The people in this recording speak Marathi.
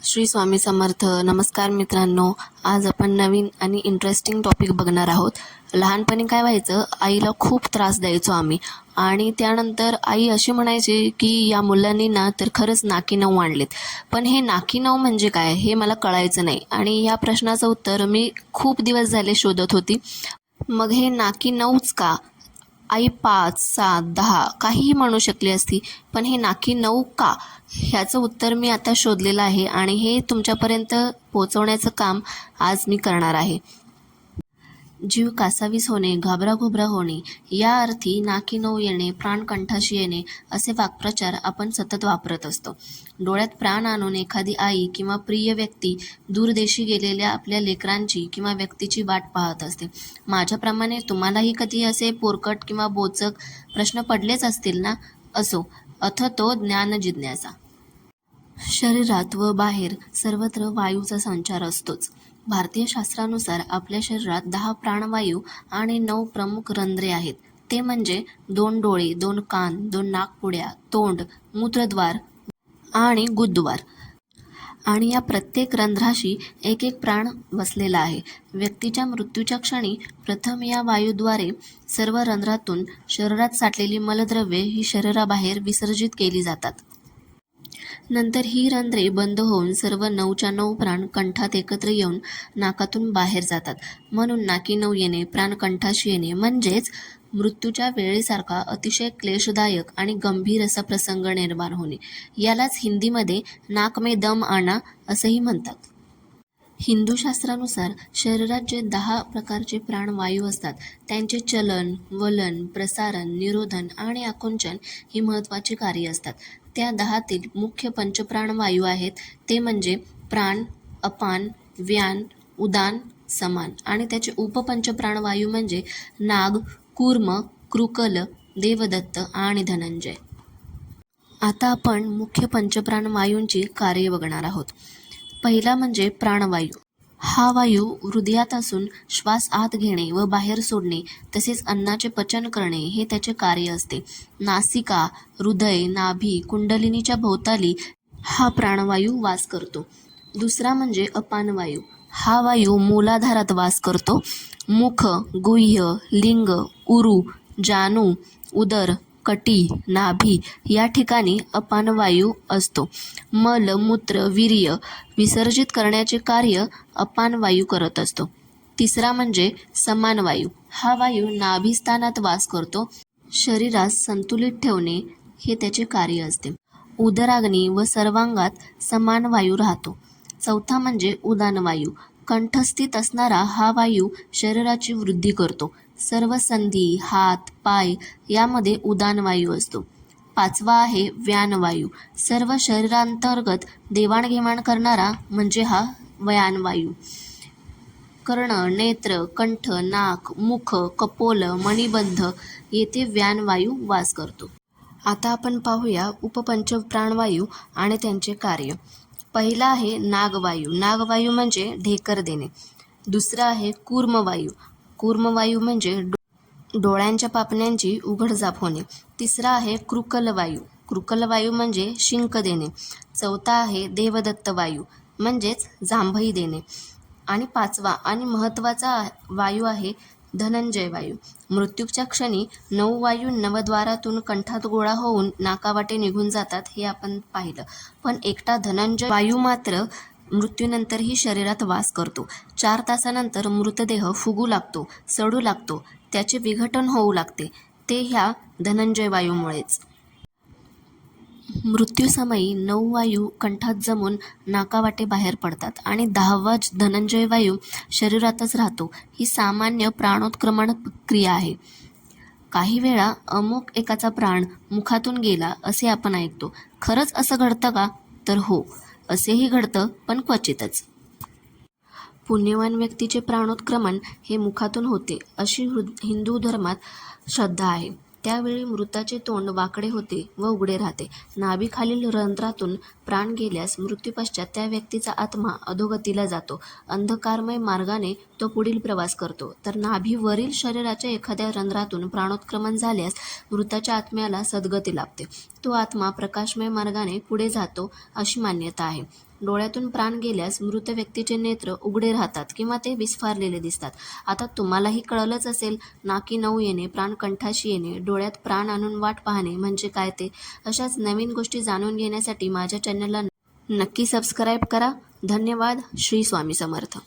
श्री स्वामी समर्थ. नमस्कार मित्रांनो, आज आपण नवीन आणि इंटरेस्टिंग टॉपिक बघणार आहोत. लहानपणी काय व्हायचं, आईला खूप त्रास द्यायचो आम्ही आणि त्यानंतर आई अशी म्हणायची की या मुलांनी ना तर खरंच नाकी नऊ आणलेत. पण हे नाकी नऊ म्हणजे काय हे मला कळायचं नाही आणि या प्रश्नाचं उत्तर मी खूप दिवस झाले शोधत होती. मग हे नाकी नऊच का? आई 5, 7, 10 काहीही म्हणू शकली असती, पण हे नाकी 9 का? ह्याचं उत्तर मी आता शोधलेलं आहे आणि हे तुमच्यापर्यंत पोहोचवण्याचं काम आज मी करणार आहे. जीव कासावीस होणे, घाबराघोबरा होणे या अर्थी नाकी नऊ येणे, प्राण कंठाशी येणे असे वाक्प्रचार आपण सतत वापरत असतो. डोळ्यात प्राण आणून एखादी आई किंवा प्रिय व्यक्ती दूरदेशी गेलेल्या आपल्या लेकरांची किंवा व्यक्तीची वाट पाहत असते. माझ्याप्रमाणे तुम्हालाही कधी असे पोरकट किंवा बोचक प्रश्न पडलेच असतील ना? असो, अथ तो ज्ञान जिज्ञासा. शरीरात व बाहेर सर्वत्र वायूचा संचार असतोच. भारतीय शास्त्रानुसार आपल्या शरीरात 10 प्राणवायू आणि 9 प्रमुख रंध्रे आहेत. ते म्हणजे 2 डोळे, 2 कान, 2 नाकपुड्या, तोंड, मूत्रद्वार आणि गुदद्वार. आणि या प्रत्येक रंध्राशी एक एक प्राण वसलेला आहे. व्यक्तीच्या मृत्यूच्या क्षणी प्रथम या वायूद्वारे सर्व रंध्रातून शरीरात साठलेली मलद्रव्ये ही शरीराबाहेर विसर्जित केली जातात. नंतर ही रंध्रे बंद होऊन सर्व 9च्या 9 प्राण कंठात एकत्र येऊन नाकातून बाहेर जातात. म्हणून नाकी नऊ येणे, प्राण कंठाशी येणे म्हणजेच मृत्यूच्या वेळेसारखा अतिशय क्लेशदायक आणि गंभीर असा प्रसंग निर्माण होणे. यालाच हिंदीमध्ये नाक में दम आना असंही म्हणतात. हिंदू शास्त्रानुसार शरीरात जे 10 प्रकारचे प्राणवायू असतात त्यांचे चलन, वलन, प्रसारण, निरोधन आणि आकुंचन ही महत्त्वाची कार्ये असतात. त्या 10तील मुख्य पंचप्राणवायू आहेत ते म्हणजे प्राण, अपान, व्यान, उदान, समान आणि त्याचे उपपंचप्राणवायू म्हणजे नाग, कूर्म, कृकल, देवदत्त आणि धनंजय. आता आपण मुख्य पंचप्राणवायूंची कार्ये बघणार आहोत. पहिला म्हणजे प्राणवायू. हा वायू हृदयात असून श्वास आत घेणे व बाहेर सोडणे तसेच अन्नाचे पचन करणे हे त्याचे कार्य असते. नासिका, हृदय, नाभी, कुंडलिनीच्या भोवताली हा प्राणवायू वास करतो. दुसरा म्हणजे अपानवायू. हा वायू मूलाधारात वास करतो. मुख, गुह्य, लिंग, उरू, जानू, उदर, कटी, नाभी या ठिकाणी अपानवायू असतो. मल, मूत्र, वीर्य विसर्जित करण्याचे कार्य अपानवायू करत असतो. तिसरा म्हणजे समान वायू. हा वायू नाभिस्थानात वास करतो. शरीरास संतुलित ठेवणे हे त्याचे कार्य असते. उदराग्नी व सर्वांगात समान वायू राहतो. चौथा म्हणजे उदान वायू. कंठस्थित असणारा हा वायू शरीराची वृद्धी करतो. सर्व संधी, हात, पाय यामध्ये उदान वायू असतो. पाचवा आहे व्यानवायू. सर्व शरीरांतर्गत देवाणघेवाण करणारा म्हणजे हा व्यानवायू. कर्ण, नेत्र, कंठ, नाक, मुख, कपोल, मणिबंध येथे व्यानवायू वास करतो. आता आपण पाहूया उपपंचप्राणवायू आणि त्यांचे कार्य. पहिला आहे नागवायू. नागवायू म्हणजे ढेकर देणे. दुसरा आहे कूर्मवायू. कूर्मवायू म्हणजे डोळ्यांच्या पापण्यांची उघडझाप होणे. तिसरा आहे कृकलवायू. कृकलवायू म्हणजे शिंक देणे. चौथा आहे देवदत्त वायू म्हणजेच जांभई देणे. आणि पाचवा आणि महत्त्वाचा वायू आहे धनंजय वायू. मृत्यूच्या क्षणी 9 वायू नवद्वारातून कंठात गोळा होऊन नाकावाटे निघून जातात हे आपण पाहिलं. पण एकटा धनंजय वायू मात्र मृत्यूनंतरही शरीरात वास करतो. 4 तासानंतर मृतदेह फुगू लागतो, सडू लागतो, त्याचे विघटन होऊ लागते. ते ह्या धनंजय वायूमुळेच. मृत्यूसमयी 9 वायू कंठात जमून नाकावाटे बाहेर पडतात आणि 10वा धनंजय वायू शरीरातच राहतो. ही सामान्य प्राणोत्क्रमण क्रिया आहे. काही वेळा अमुक एकाचा प्राण मुखातून गेला असे आपण ऐकतो. खरंच असं घडतं का? तर हो, असेही घडतं, पण क्वचितच. पुण्यवान व्यक्तीचे प्राणोत्क्रमण हे मुखातून होते अशी हिंदू धर्मात श्रद्धा आहे. त्यावेळी मृताचे तोंड वाकडे होते व उघडे राहते. नाभीखालील रंध्रातून प्राण गेल्यास मृत्यूपश्चात त्या व्यक्तीचा आत्मा अधोगतीला जातो. अंधकारमय मार्गाने तो पुढील प्रवास करतो. तर नाभीवरील शरीराच्या एखाद्या रंध्रातून प्राणोत्क्रमण झाल्यास मृताच्या आत्म्याला सद्गती लाभते. तो आत्मा प्रकाशमय मार्गाने पुढे जातो अशी मान्यता आहे. डोळ्यातून प्राण गेल्यास मृत व्यक्तीचे नेत्र उघडे राहतात किंवा ते विस्फारलेले दिसतात. आता तुम्हालाही कळलंच असेल, नाकी नऊ येणे, प्राण कंठाशी येणे, डोळ्यात प्राण आणून वाट पाहणे म्हणजे काय ते. अशाच नवीन गोष्टी जाणून घेण्यासाठी माझ्या चॅनलला नक्की सबस्क्राईब करा. धन्यवाद. श्री स्वामी समर्थ.